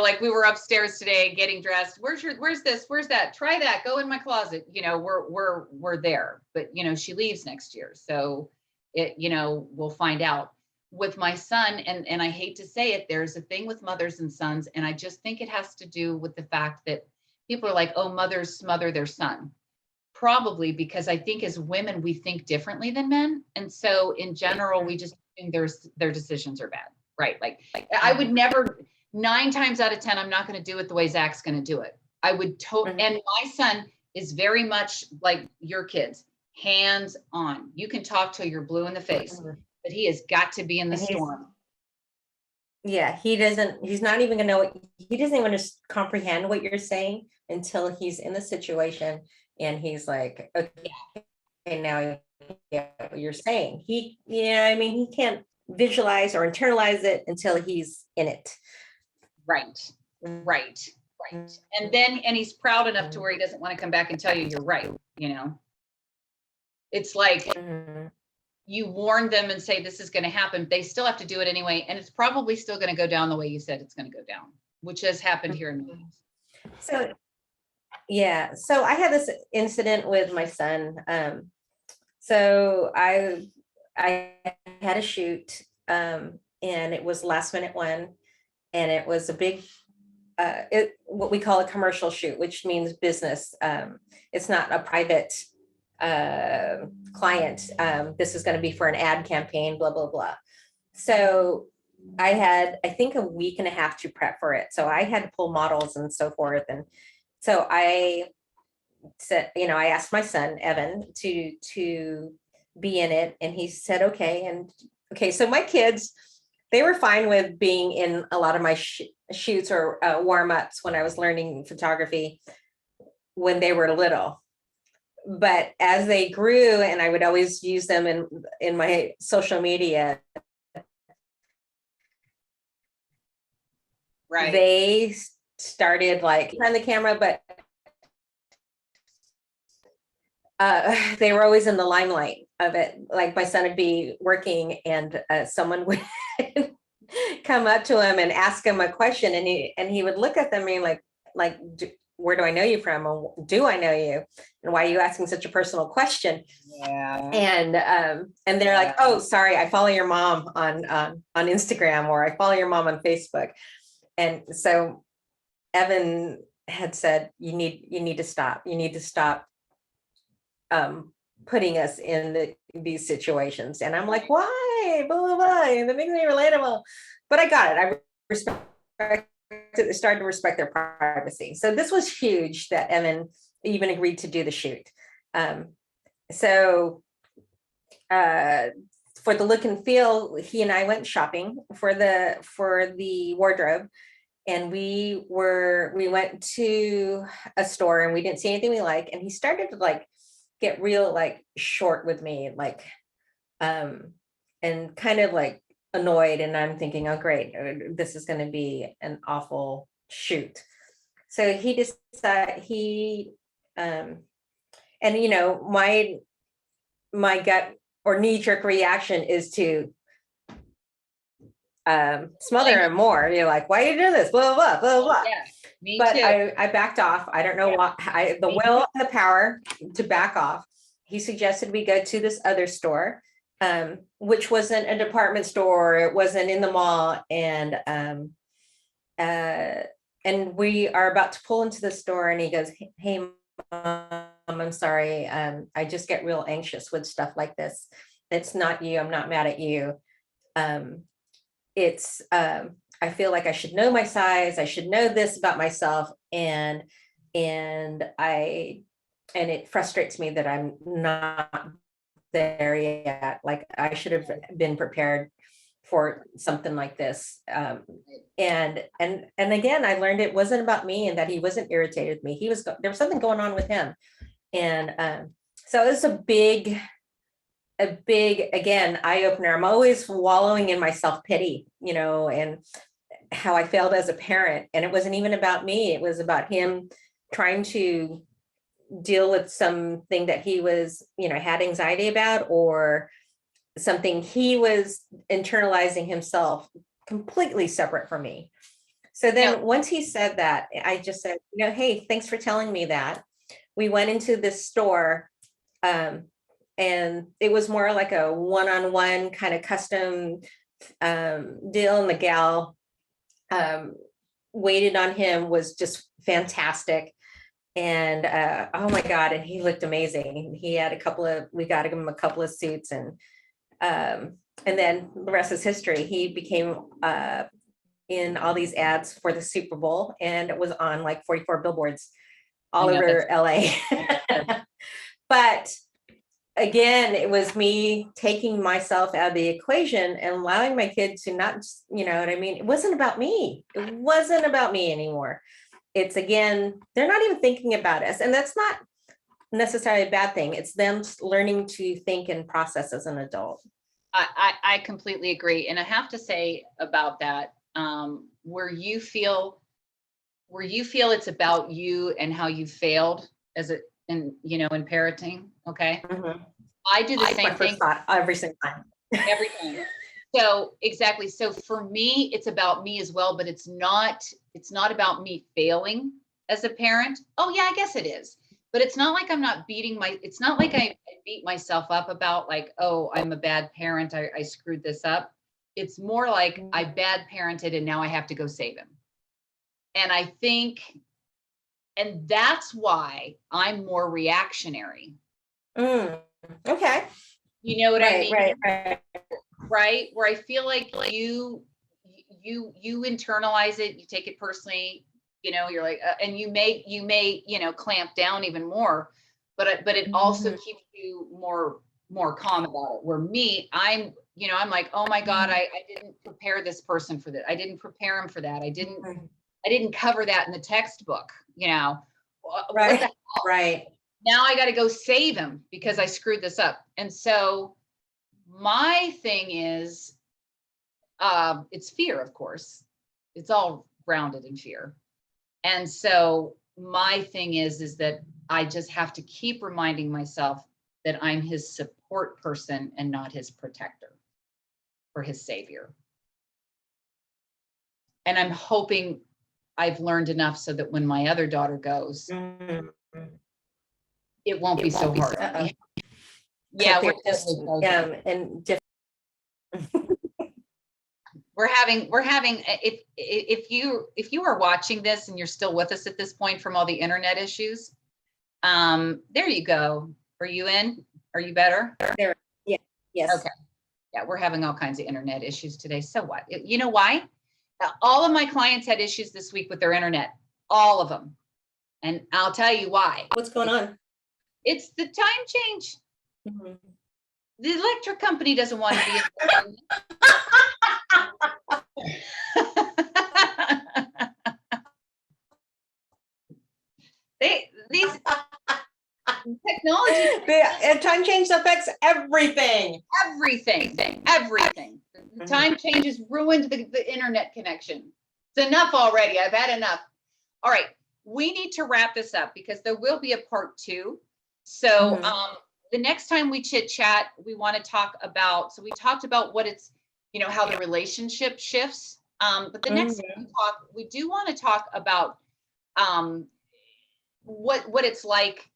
Like we were upstairs today getting dressed. Where's this? Where's that? Try that. Go in my closet. We're there. But she leaves next year, so we'll find out. With my son, and I hate to say it, there's a thing with mothers and sons, and I just think it has to do with the fact that people are like, oh, mothers smother their son. Probably because I think as women we think differently than men, and so in general we just think their decisions are bad, right? Like I would never, 9 times out of 10, I'm not going to do it the way Zach's going to do it. I would and my son is very much like your kids, hands on. You can talk till you're blue in the face, but he has got to be in the storm. Yeah, he's not even gonna know he doesn't even just comprehend what you're saying until he's in the situation and he's like, okay, now I get what you're saying. He can't visualize or internalize it until he's in it. Right. And he's proud enough to where he doesn't want to come back and tell you you're right. It's like, you warn them and say this is going to happen, they still have to do it anyway, and it's probably still going to go down the way you said it's going to go down, which has happened here in the house. So I had this incident with my son. So I had a shoot, and it was last minute one, and it was a big what we call a commercial shoot, which means business. It's not a private client. This is going to be for an ad campaign, blah, blah, blah. So I had, I think, a week and a half to prep for it. So I had to pull models and so forth. And so I said, I asked my son, Evan, to be in it. And he said, okay. And okay, so my kids, they were fine with being in a lot of my shoots or warm-ups when I was learning photography when they were little. But as they grew, and I would always use them in my social media, right, they started like on the camera, but they were always in the limelight of it. Like my son would be working, and someone would come up to him and ask him a question, and he would look at them and like where do I know you from? Or do I know you? And why are you asking such a personal question? Yeah. And they're like, oh, sorry, I follow your mom on Instagram, or I follow your mom on Facebook. And so Evan had said, you need to stop. You need to stop putting us in these situations. And I'm like, why? Blah, blah, blah. That makes me relatable. But I got it. I respect started to respect their privacy. So this was huge that Evan even agreed to do the shoot. So for the look and feel, he and I went shopping for the wardrobe, and we went to a store and we didn't see anything we like, and he started to like get real like short with me, like and kind of like annoyed, and I'm thinking, oh great, this is going to be an awful shoot. So he decided and you know, my gut or knee-jerk reaction is to smother him more. You're like, why are you doing this? Blah blah blah blah blah. Yeah, me But too. I backed off. I don't know why. The will and the power to back off. He suggested we go to this other store, which wasn't a department store. It wasn't in the mall, and we are about to pull into the store, and he goes, "Hey, Mom, I'm sorry. I just get real anxious with stuff like this. It's not you. I'm not mad at you. It's I feel like I should know my size. I should know this about myself, and it frustrates me that I'm not there yet. Like I should have been prepared for something like this." And again, I learned it wasn't about me, and that he wasn't irritated with me. There was something going on with him, and so it was a big again eye opener. I'm always wallowing in my self-pity, you know, and how I failed as a parent. And it wasn't even about me. It was about him trying to deal with something that he was, you know, had anxiety about, or something he was internalizing himself, completely separate from me. So then once he said that, I just said, you know, hey, thanks for telling me that. We went into this store, and it was more like a one-on-one kind of custom deal. And the gal waited on him, was just fantastic. And oh my God, and he looked amazing. He had we got him a couple of suits, and then the rest is history. He became in all these ads for the Super Bowl, and it was on like 44 billboards all over LA. But again, it was me taking myself out of the equation and allowing my kid to not, you know what I mean? It wasn't about me. It wasn't about me anymore. It's again, they're not even thinking about us. And that's not necessarily a bad thing. It's them learning to think and process as an adult. I completely agree. And I have to say about that, where you feel it's about you and how you failed in parenting. Okay. Mm-hmm. I do the same thing every single time. Every time. So exactly. So for me, it's about me as well, but it's not about me failing as a parent. Oh yeah, I guess it is. But it's not like I'm not it's not like I beat myself up about like, oh, I'm a bad parent. I screwed this up. It's more like I bad parented and now I have to go save him. And I think, and that's why I'm more reactionary. Okay. You know what I mean? Right. Where I feel like you internalize it, you take it personally, you know, you're like, and you may, clamp down even more, but it also keeps you more calm about it. Where me, I'm like, oh my God, I didn't prepare this person for that. I didn't prepare him for that. I didn't cover that in the textbook, you know. Right. What the hell? Right. Now I got to go save him because I screwed this up. And so my thing is, it's fear, of course. It's all grounded in fear. And so my thing is that I just have to keep reminding myself that I'm his support person and not his protector or his savior. And I'm hoping I've learned enough so that when my other daughter goes, it won't be so hard. Yeah, we're having if you are watching this and you're still with us at this point from all the internet issues, there you go. Are you in? Are you better? There. Yeah. Yes. Okay. Yeah, we're having all kinds of internet issues today. So what? You know why? All of my clients had issues this week with their internet, all of them. And I'll tell you why. What's going on? It's the time change. Mhm. The electric company doesn't want to be in these technology, The time change affects everything. everything. The time change has ruined the internet connection. It's enough already. I've had enough. All right. We need to wrap this up because there will be a part 2. So the next time we chit chat, we want to talk about, so we talked about what it's, how the relationship shifts. But the next time we talk, we do want to talk about what it's like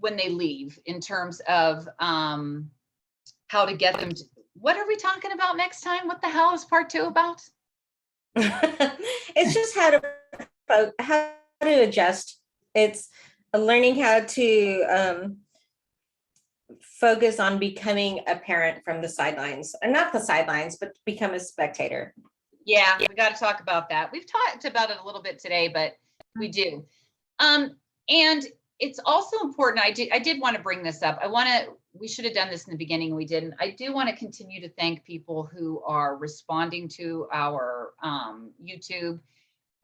when they leave in terms of how to get them to, what are we talking about next time? What the hell is part 2 about? It's just how to adjust. It's learning how to focus on becoming a parent from the sidelines, and not the sidelines, but become a spectator. Yeah, we got to talk about that. We've talked about it a little bit today, but we do. And it's also important. I did want to bring this up. We should have done this in the beginning. We didn't. I do want to continue to thank people who are responding to our YouTube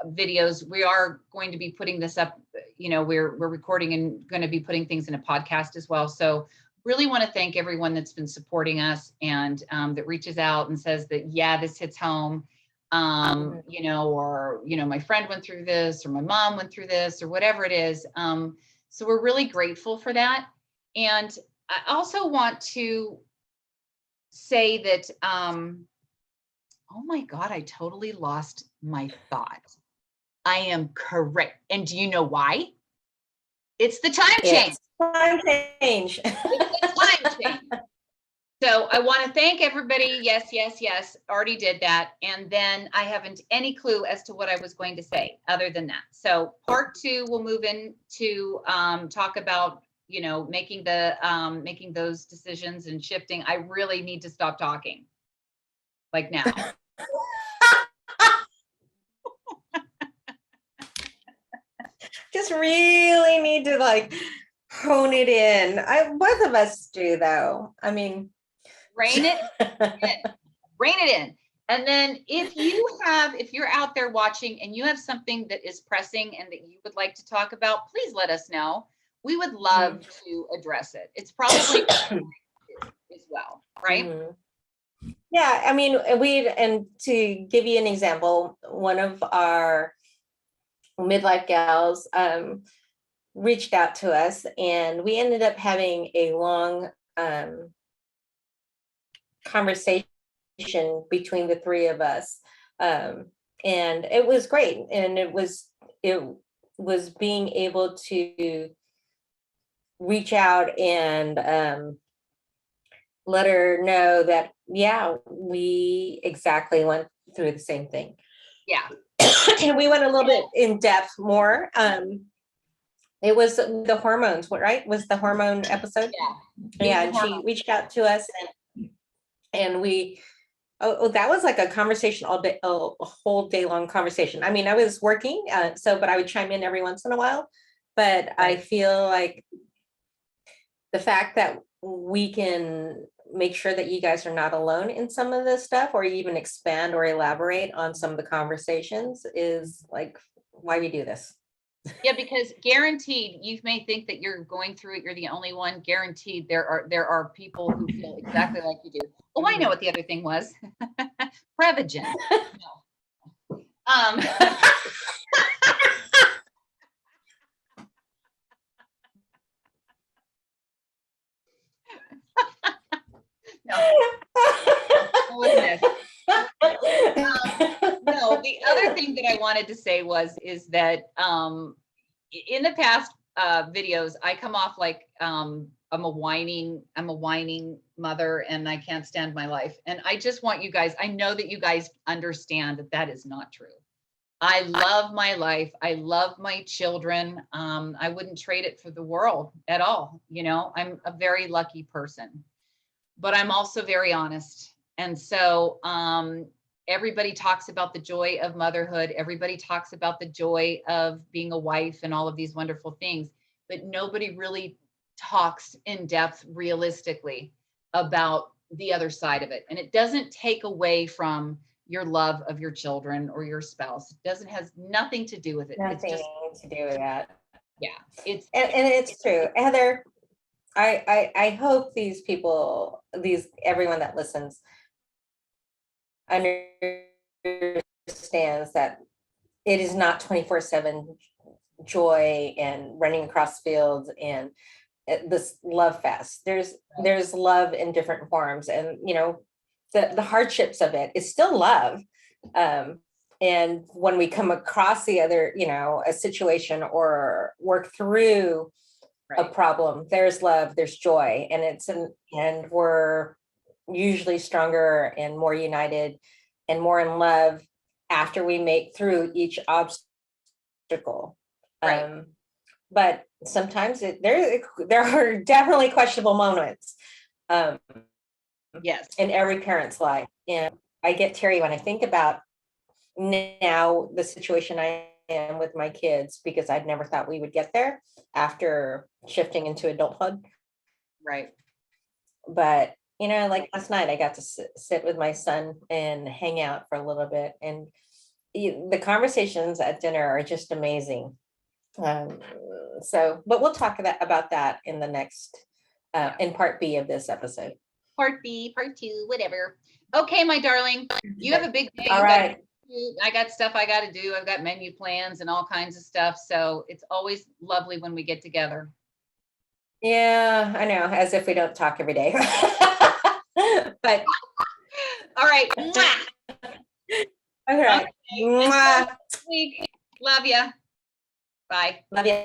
videos. We are going to be putting this up. We're recording and going to be putting things in a podcast as well. So really want to thank everyone that's been supporting us and that reaches out and says that, yeah, this hits home. Or my friend went through this, or my mom went through this, or whatever it is. So we're really grateful for that. And I also want to say that, oh my God, I totally lost my thought. I am correct. And do you know why? It's the time change. Time change. It's the time change. So I want to thank everybody. Yes. Already did that. And then I haven't any clue as to what I was going to say other than that. So part 2, we'll move into talk about, making those decisions and shifting. I really need to stop talking. Like now. Just really need to hone it in. Both of us do, though. I mean, rein it in. And then if you're out there watching and you have something that is pressing and that you would like to talk about, please let us know. We would love to address it. It's probably as well, right? Yeah, I mean, and to give you an example, one of our midlife gals reached out to us, and we ended up having a long conversation between the 3 of us, and it was great. And it was being able to reach out and let her know that, yeah, we exactly went through the same thing. Yeah. And we went a little bit in depth more. It was the hormones, right? Was the hormone episode? Yeah. And she reached out to us, and we, that was like a conversation all day, a whole day long conversation. I mean, I was working, but I would chime in every once in a while. But I feel like the fact that we can make sure that you guys are not alone in some of this stuff, or even expand or elaborate on some of the conversations, is like why we do this. Yeah, because guaranteed, you may think that you're going through it, you're the only one. Guaranteed, there are people who feel exactly like you do. Oh, I know what the other thing was. Prevagen. No. No, the other thing that I wanted to say is that in the past videos, I come off like I'm a whining mother and I can't stand my life. And I just want you guys, I know that you guys understand that that is not true. I love my life. I love my children. I wouldn't trade it for the world at all. I'm a very lucky person, but I'm also very honest. And so everybody talks about the joy of motherhood. Everybody talks about the joy of being a wife and all of these wonderful things, but nobody really talks in depth realistically about the other side of it. And it doesn't take away from your love of your children or your spouse. It doesn't, has nothing to do with it. It's Nothing just, to do with that. yeah, it's, And it's true. Heather, I hope these people, everyone that listens understands that it is not 24/7 joy and running across fields and this love fest. There's love in different forms, and the hardships of it is still love. And when we come across the other, a situation or work through a problem, there's love, there's joy, and we're usually stronger and more united and more in love after we make through each obstacle. Right. But sometimes there are definitely questionable moments Yes. in every parent's life. And I get teary when I think about now the situation I am with my kids, because I'd never thought we would get there after shifting into adulthood. Right. But like last night, I got to sit with my son and hang out for a little bit, and the conversations at dinner are just amazing. But we'll talk about that in the next, in part B of this episode. Part B, part 2, whatever. Okay, my darling, you have a big day. All right. I got stuff I got to do. I've got menu plans and all kinds of stuff. So it's always lovely when we get together. Yeah, I know, as if we don't talk every day. But all right. Mwah. All right. Okay. Love you. Bye. Love you.